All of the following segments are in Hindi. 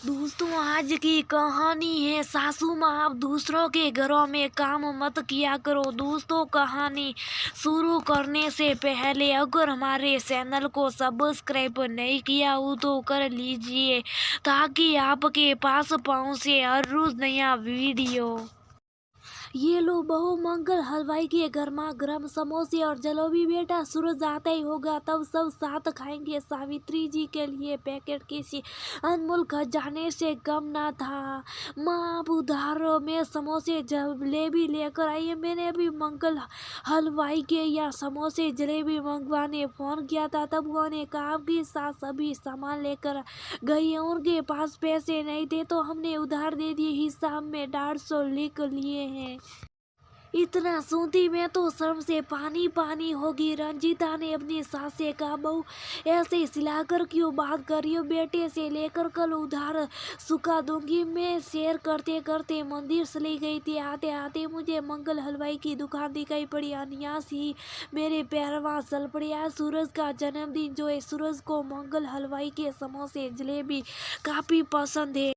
दोस्तों, आज की कहानी है सासू माँ आप दूसरों के घरों में काम मत किया करो। दोस्तों, कहानी शुरू करने से पहले अगर हमारे चैनल को सब्सक्राइब नहीं किया हो तो कर लीजिए ताकि आपके पास पहुंचे हर रोज नया वीडियो। ये लो बहू, मंगल हलवाई के गर्मा गर्म समोसे और जलेबी। बेटा सूरज आता ही होगा तब सब साथ खाएंगे। सावित्री जी के लिए पैकेट किसी अनमोल खजाने से कम ना था। माँ आप उधार में समोसे जलेबी लेकर आइए। मैंने अभी मंगल हलवाई के यहाँ समोसे जलेबी मंगवाने फोन किया था, तब उन्होंने कहा आपकी सास अभी सामान लेकर गई है, उनके पास पैसे नहीं थे तो हमने उधार दे दिए। हिसाब में 150 लिख लिए हैं। इतना सुनती मैं तो शर्म से पानी पानी होगी। रंजीता ने अपनी सास से कहा, बहू ऐसे सिलाकर क्यों बात कर रही हो? बेटे से लेकर कल उधार चुका दूंगी। मैं शेयर करते करते मंदिर चली गई थी। आते आते मुझे मंगल हलवाई की दुकान दिखाई पड़ी। अनियास ही मेरे पैरवा चल पड़ी। आज सूरज का जन्मदिन जो है, सूरज को मंगल हलवाई के समोसे जलेबी काफी पसंद है।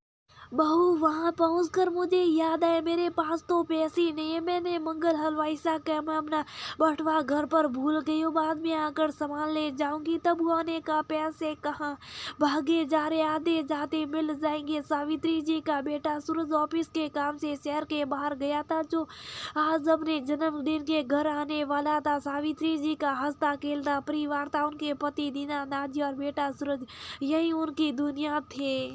बहू वहां पहुंचकर मुझे याद आया मेरे पास तो पैसे नहीं है। मैंने मंगल हलवाई सा कहा मैं अपना बटवा घर पर भूल गई हूँ, बाद में आकर सामान ले जाऊंगी। तब उन्होंने कहा पैसे कहाँ भागे जा रहे, आधे जाते मिल जाएंगे। सावित्री जी का बेटा सूरज ऑफिस के काम से शहर के बाहर गया था, जो आज अपने जन्मदिन के घर आने वाला था। सावित्री जी का हंसता खेलता परिवार था। उनके पति दीनानाथ जी और बेटा सूरज यही उनकी दुनिया थे।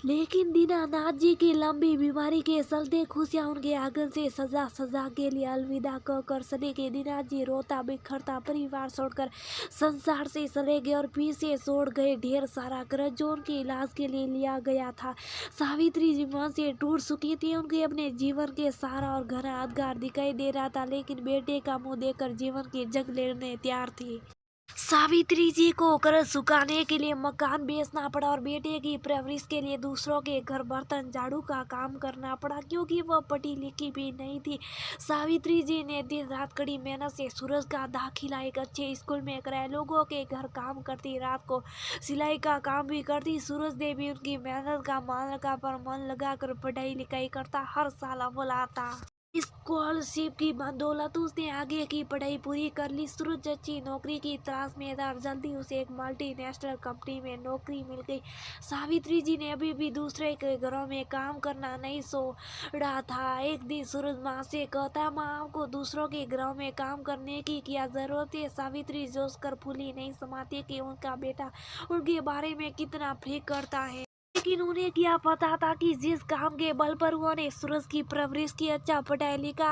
लेकिन दीनानाथ जी की लंबी बीमारी के चलते खुशियां उनके आंगन से सजा सजा के लिए अलविदा कहकर चले गए। दीनानाथ जी रोता बिखरता परिवार छोड़कर संसार से चले गए और पीछे छोड़ गए ढेर सारा कर्ज जो उनके इलाज के लिए लिया गया था। सावित्री जी मन से टूट चुकी थी। उनके अपने जीवन के सहारा और घना अंधकार दिखाई दे रहा था, लेकिन बेटे का मुंह देखकर जीवन की जंग लेने तैयार थी। सावित्री जी को कर्ज चुकाने के लिए मकान बेचना पड़ा और बेटे की परवरिश के लिए दूसरों के घर बर्तन झाड़ू का काम करना पड़ा, क्योंकि वह पढ़ी लिखी भी नहीं थी। सावित्री जी ने दिन रात कड़ी मेहनत से सूरज का दाखिला एक अच्छे स्कूल में कराया। लोगों के घर काम करती, रात को सिलाई का काम भी करती। सूरज ने भी उनकी मेहनत का मान रखा, पर मन लगाकर पढ़ाई लिखाई करता। हर साल अव्वल आता। स्कॉलरशिप की बदौलत उसने आगे की पढ़ाई पूरी कर ली। सूरज अच्छी नौकरी की तलाश में था और जल्दी उसे एक मल्टीनेशनल कंपनी में नौकरी मिल गई। सावित्री जी ने अभी भी दूसरे के घरों में काम करना नहीं छोड़ा था। एक दिन सूरज माँ से कहता, माँ आपको दूसरों के घरों में काम करने की क्या जरूरत है? सावित्री जोश कर फूली नहीं समाती कि उनका बेटा उनके बारे में कितना फिक्र करता है। लेकिन उन्हें क्या पता था कि जिस काम के बल पर उन्होंने सूरज की परवरिश की, अच्छा पढ़ा लिखा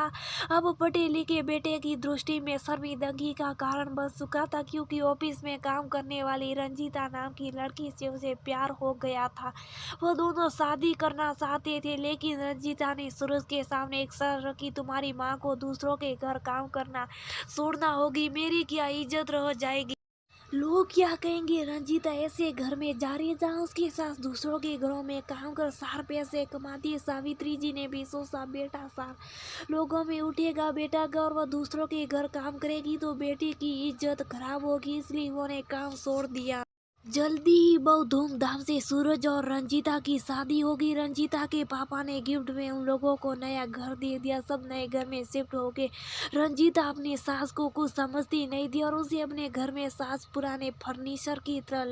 अब पढ़े लिखे बेटे की दृष्टि में शर्मिंदगी का कारण बन चुका था, क्योंकि ऑफिस में काम करने वाली रंजीता नाम की लड़की से उसे प्यार हो गया था। वो दोनों शादी करना चाहते थे, लेकिन रंजीता ने सूरज के सामने एक शर्त रखी, तुम्हारी माँ को दूसरों के घर काम करना छोड़ना होगी, मेरी क्या इज्जत रह जाएगी? लोग क्या कहेंगे? रंजीता ऐसे घर में जा रही है जहाँ उसके साथ दूसरों के घरों में काम कर 4 पैसे कमाती है। सावित्री जी ने भी सोचा, बेटा 4 लोगों में उठेगा बेटा का और वह दूसरों के घर काम करेगी तो बेटी की इज्जत खराब होगी, इसलिए उन्होंने काम छोड़ दिया। जल्दी ही बहुत धूमधाम से सूरज और रंजीता की शादी होगी। रंजीता के पापा ने गिफ्ट में उन लोगों को नया घर दे दिया। सब नए घर में शिफ्ट हो गए। रंजीता अपनी सास को कुछ समझती नहीं थी और उसे अपने घर में सास पुराने फर्नीचर की तरह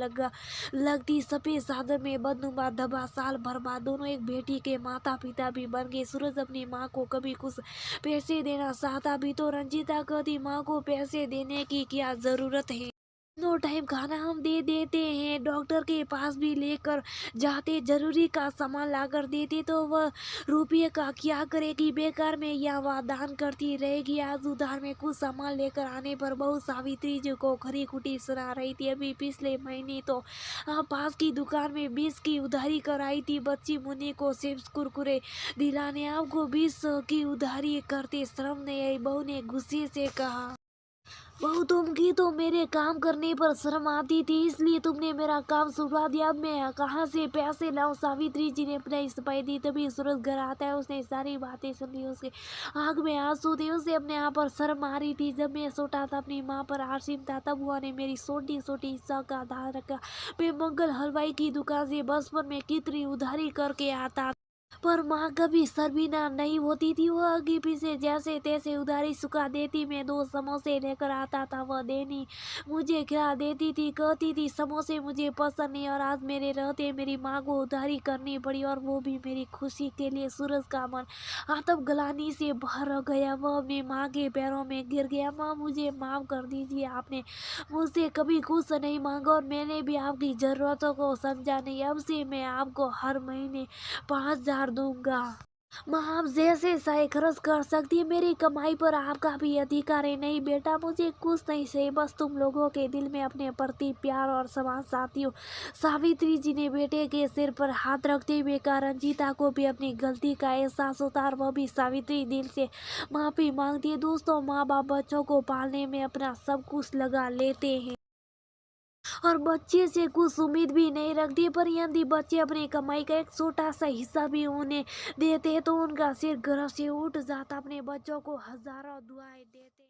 लगती। सफेद चादर में बदनुमा दबा साल भर बाद दोनों एक बेटी के माता पिता भी बन गए। सूरज अपनी माँ को कभी कुछ पैसे देना चाहता भी तो रंजीता कहती, माँ को पैसे देने की क्या जरूरत है, तीनों टाइम खाना हम दे देते हैं। डॉक्टर के पास भी लेकर जाते, जरूरी का सामान लाकर देते तो वह रुपये का क्या करेगी? बेकार में या वह दान करती रहेगी। आज उधार में कुछ सामान लेकर आने पर बहू सावित्री जी को खरी खुटी सुना रही थी। अभी पिछले महीने तो पास की दुकान में 20 की उधारी कराई थी। बच्ची मुन्नी को चिप्स कुरकुरे दिलाने आपको 20 की उधारी करते शर्म नहीं आई? बहू ने गुस्से से कहा। बहू तुमकी तो मेरे काम करने पर शर्म आती थी, इसलिए तुमने मेरा काम छुड़वा दिया। अब मैं कहाँ से पैसे लाऊं? सावित्री जी ने अपना इस्तीफा दी। तभी सूरज घर आता है, उसने सारी बातें सुनी। उसके आंख में आंसू थे, उसे अपने आप पर शर्म आ रही थी। जब मैं छोटा था, अपनी माँ पर आशिम था, तब बुआ ने मेरी छोटी छोटी इच्छा का ध्यान रखा। मैं मंगल हलवाई की दुकान से बचपन में कितनी उधारी करके आता, पर माँ कभी शर्मिंदा नहीं होती थी। वह आगे पीछे जैसे तैसे उधारी चुका देती। मैं 2 समोसे लेकर आता था, वह देनी मुझे खिला देती थी, कहती थी समोसे मुझे पसंद नहीं। और आज मेरे रहते मेरी माँ को उधारी करनी पड़ी, और वो भी मेरी खुशी के लिए। सूरज का मन आत्मग्लानि से भर गया। वह अपनी माँ के पैरों में गिर गया। माँ, मुझे माफ़ कर दीजिए। आपने मुझसे कभी कुछ नहीं मांगा, और मैंने भी आपकी ज़रूरतों को समझा नहीं। अब से मैं आपको हर महीने 5,000 दूंगा। माँ, आप जैसे चाहे खर्च कर सकती है, मेरी कमाई पर आपका भी अधिकार है। नहीं बेटा, मुझे कुछ नहीं चाहिए, बस तुम लोगों के दिल में अपने प्रति प्यार और समाज साथी हो। सावित्री जी ने बेटे के सिर पर हाथ रखते हुए कहा। रंजीता को भी अपनी गलती का एहसास होता, और वह भी सावित्री दिल से माफी मांगती है। दोस्तों, माँ बाप बच्चों को पालने में अपना सब कुछ लगा लेते हैं, और बच्चे से कुछ उम्मीद भी नहीं रखती। पर यदि बच्चे अपनी कमाई का एक छोटा सा हिस्सा भी उन्हें देते तो उनका सिर गर्व से उठ जाता। अपने बच्चों को हजारों दुआएं देते।